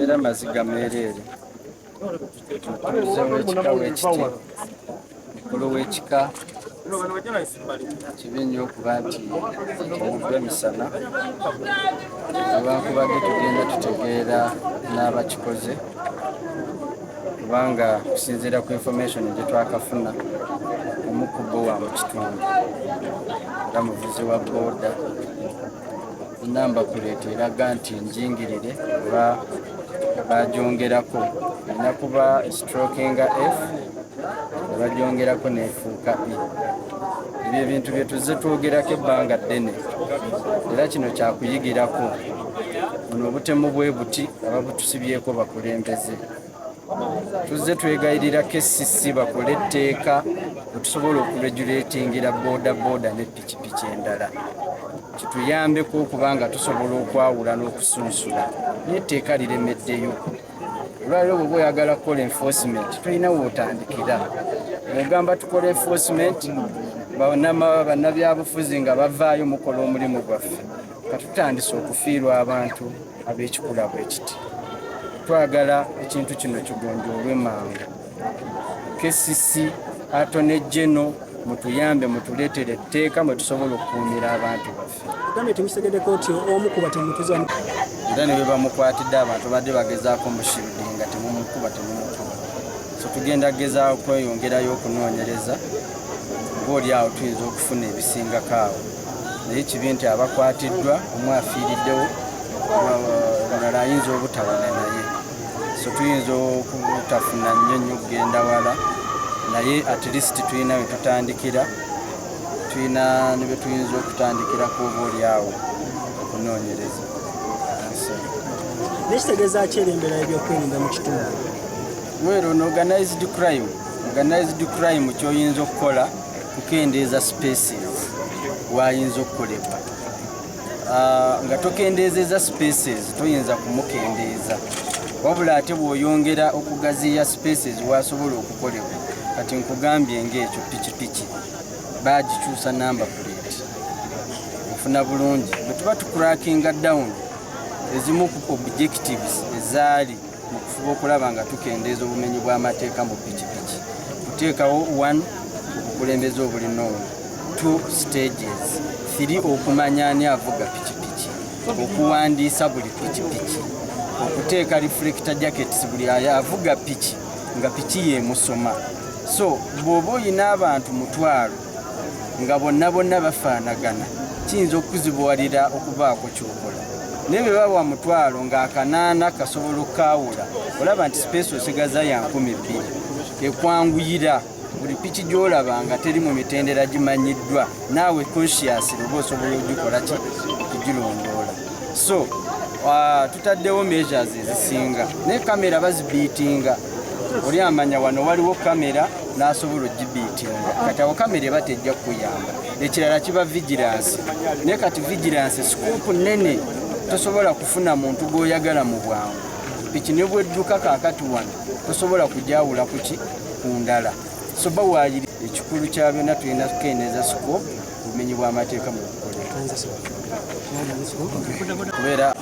Era maziga meerere tuze w'ekika w'ekiti mukulu w'ekika kibi nnyo okuba nti temuva emisana newankubadde tugenda tutegeera n'abakikoze kubanga kusinziira ku information gye twakafuna omu ku bo wa mu kitundu era muvuzi wa boda namba plate eraga nti njingirire oba bagyongerako erina kuba strokinga F bagyongerako nefuuka E. Ebyo ebintu bye tuzze twogerako ebbanga ddene era kino kyakuyigirako buno obutemu bwe buti ababutusibyeko bakulembeze. Tuzze twegayirira kcca bakole etteeka otusobola okuregulatingira bodaboda ne pikipiki endala kituyambeko okubanga tusobola okwawula n'okusunsula n'etteeka liremeddeyo. Olwaliro bw'oba oyagala kukola enforcement tulina wootandikira ogamba tukola enforcement bannabyabufuzi nga bavaayo mukola omulimu gwaffe katutandise okufiirwa abantu ab'ekikula bwe kiti. Twagala ekintu kino kigonjoolwe mangu. kcca atone geno mutuyambe mutuleetere etteeka mwe tusobola okukuumira abantu baffe. Era ne bwe bamukwatidde abantu badde bagezaako mushirudi nga temumukuba temumukuba. So tugenda gezaawo kweyongerayo okunoonyereza ng'oli awo tuyinza okufuna ebisingako awo. Naye kibi nti abakwatiddwa omu afiiriddewo omulala ayinza obutabona naye. So tuyinza okutafuna nnyo okugenda wala naye at least tulina we tutandikira, tulina ne be tuyinza okutandikirako oba oli awo okunoonyereza. Nekitegeeza ki erembera ebyokwerinda mu kitundu? Wero organized crime kyoyinza okukola kukendeeza spaces wayinza okukolebwa. Nga tokendeezeza spaces toyinza kumukendeeza wabula ate bw'oyongera okugaziya spaces wasobola okukolebwa. Kati nkugambye ng'ekyo pikipiki bagikyusa number plate ofuna bulungi bwe tuba tucrackinga down ezimu ku objectives ezaali mu kufuba okulaba nga tukendeeza obumenyi bw'amateeka mu pikipiki kuteekawo 1 obukulembeze obulinoono, 2 stages, 3 okumanya ani avuga pikipiki, okuwandiisa buli pikipiki, okuteeka reflector jackets buli avuga piki nga piki yemusoma. So bw'oba oyina abantu 1,000 nga bonna bafaanagana kiyinza okuzibuwalira okubaako kyokola. Naye bwe baba 1,000 nga 8 kasobola okkaawula olaba nti space osigaza ya 2,000 ekwanguyira buli piki gy'olaba nga teri mu mitendera gimanyiddwa naawe conscious oba osobola ogikola ki okugirondoola. So tutaddewo measures ezisinga naye kamera bazibiitinga. Oli amanya wano waliwo kamera n'asobola ogibiitinga kati awo kamera eba tejja kukuyamba. Ekirala kiba vigilance naye kati vigilance scope nnene tosobola kufuna muntu gw'oyagala mu bwangu. Piki ne bwedduka kaakati wano tosobola kugyawula kuki ku ndala. So bawaayiri ekikulu kya byonna tulina kukendeeza scope obumenyi bw'amateeka mu kukolera kubeera